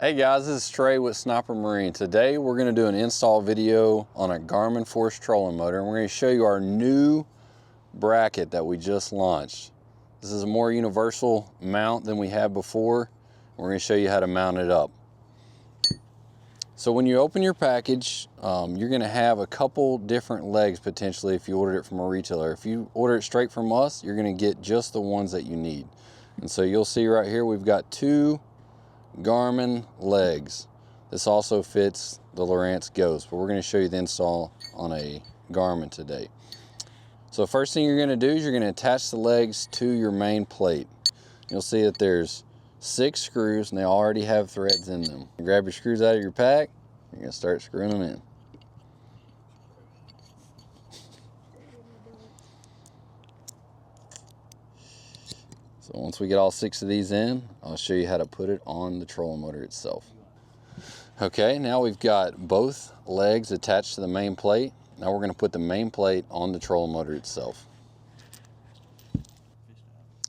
Hey guys, this is Trey with Sniper Marine. Today we're going to do an install video on a Garmin Force trolling motor, and we're going to show you our new bracket that we just launched. This is a more universal mount than we had before. We're going to show you how to mount it up. So when you open your package, you're going to have a couple different legs potentially if you ordered it from a retailer. If you order it straight from us, you're going to get just the ones that you need. And so you'll see right here we've got two Garmin legs. This also fits the Lowrance Ghost, but we're going to show you the install on a Garmin today. So first thing you're going to do is you're going to attach the legs to your main plate. You'll see that there's 6 screws and they already have threads in them. Grab your screws out of your pack, you're going to start screwing them in. So once we get all 6 of these in, I'll show you how to put it on the trolling motor itself. Okay, now we've got both legs attached to the main plate. Now we're going to put the main plate on the trolling motor itself.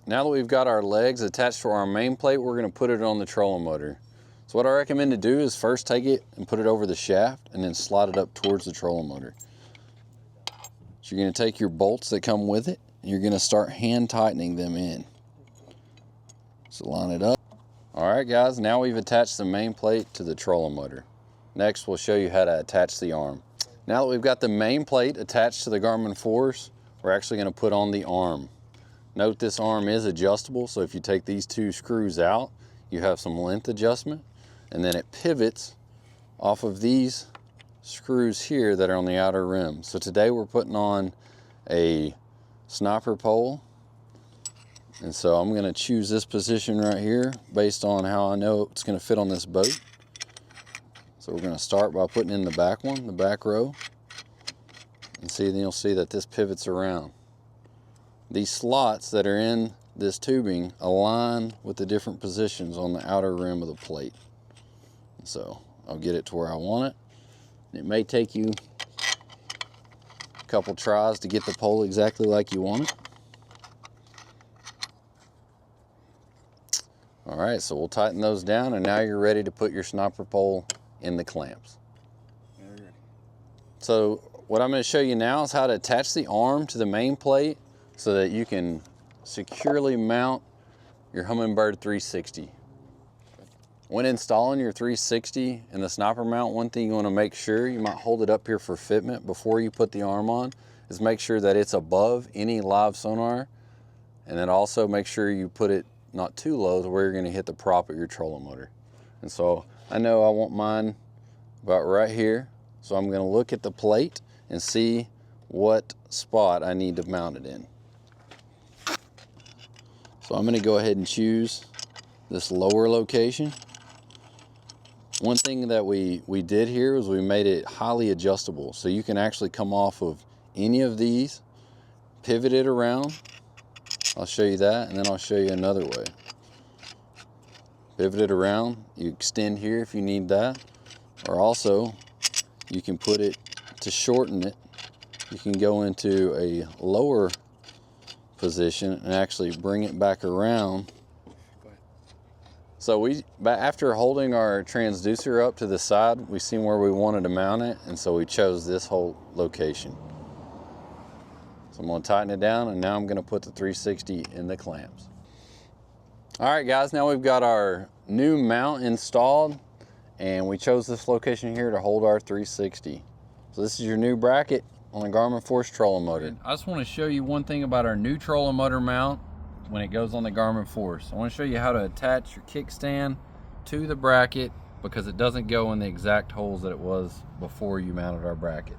Now that we've got our legs attached to our main plate, we're going to put it on the trolling motor. So what I recommend to do is first take it and put it over the shaft and then slide it up towards the trolling motor. So you're going to take your bolts that come with it and you're going to start hand tightening them in. So line it up. All right guys, now we've attached the main plate to the trolling motor. Next we'll show you how to attach the arm. Now that we've got the main plate attached to the Garmin Force, we're actually going to put on the arm. Note this arm is adjustable, so if you take these 2 screws out, you have some length adjustment, and then it pivots off of these screws here that are on the outer rim. So today we're putting on a sniper pole. And so I'm going to choose this position right here based on how I know it's going to fit on this boat. So we're going to start by putting in the back one, the back row. And then you'll see that this pivots around. These slots that are in this tubing align with the different positions on the outer rim of the plate. And so I'll get it to where I want it. It may take you a couple tries to get the pole exactly like you want it. All right, so we'll tighten those down, and now you're ready to put your sniper pole in the clamps. So what I'm going to show you now is how to attach the arm to the main plate so that you can securely mount your Humminbird 360. When installing your 360 in the sniper mount, one thing you want to make sure, you might hold it up here for fitment before you put the arm on, is make sure that it's above any live sonar, and then also make sure you put it not too low to where you're going to hit the prop of your trolling motor. And so I know I want mine about right here, so I'm going to look at the plate and see what spot I need to mount it in. So I'm going to go ahead and choose this lower location. One thing that we did here was we made it highly adjustable, so you can actually come off of any of these, pivot it around. I'll show you that, and then I'll show you another way. Pivot it around, you extend here if you need that, or also you can put it to shorten it. You can go into a lower position and actually bring it back around. So after holding our transducer up to the side, we seen where we wanted to mount it, and so we chose this whole location. So I'm going to tighten it down, and now I'm going to put the 360 in the clamps. All right guys, now we've got our new mount installed, and we chose this location here to hold our 360. So this is your new bracket on the Garmin Force trolling motor. I just want to show you one thing about our new trolling motor mount when it goes on the Garmin Force. I want to show you how to attach your kickstand to the bracket, because it doesn't go in the exact holes that it was before you mounted our bracket.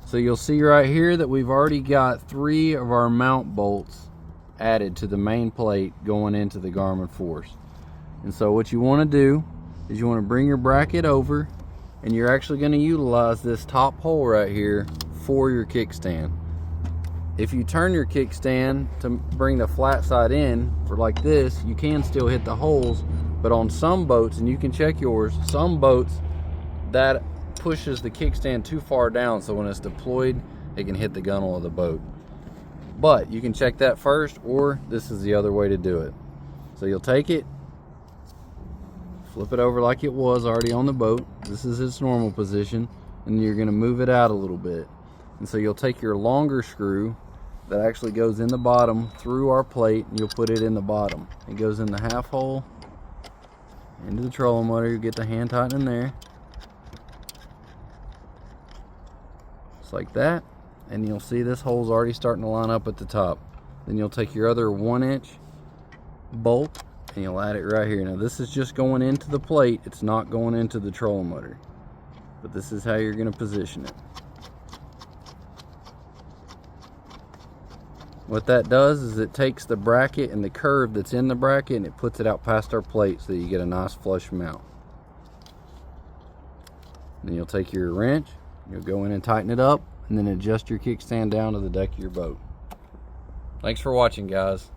So you'll see right here that we've already got 3 of our mount bolts added to the main plate going into the Garmin Force. And so what you want to do is you want to bring your bracket over, and you're actually going to utilize this top hole right here for your kickstand. If you turn your kickstand to bring the flat side in for like this, you can still hit the holes, but on some boats, and you can check yours, some boats that pushes the kickstand too far down, so when it's deployed it can hit the gunnel of the boat. But you can check that first, or this is the other way to do it. So you'll take it, Flip it over like it was already on the boat. This is its normal position, and you're going to move it out a little bit. And so you'll take your longer screw that actually goes in the bottom through our plate, and you'll put it in the bottom. It goes in the half hole into the trolling motor. You get the hand tightening there, just like that. And you'll see this hole's already starting to line up at the top. Then you'll take your other 1-inch bolt and you'll add it right here. Now this is just going into the plate, it's not going into the trolling motor, but this is how you're going to position it. What that does is it takes the bracket and the curve that's in the bracket and it puts it out past our plate so that you get a nice flush mount. Then you'll take your wrench, you'll go in and tighten it up, and then adjust your kickstand down to the deck of your boat. Thanks for watching, guys.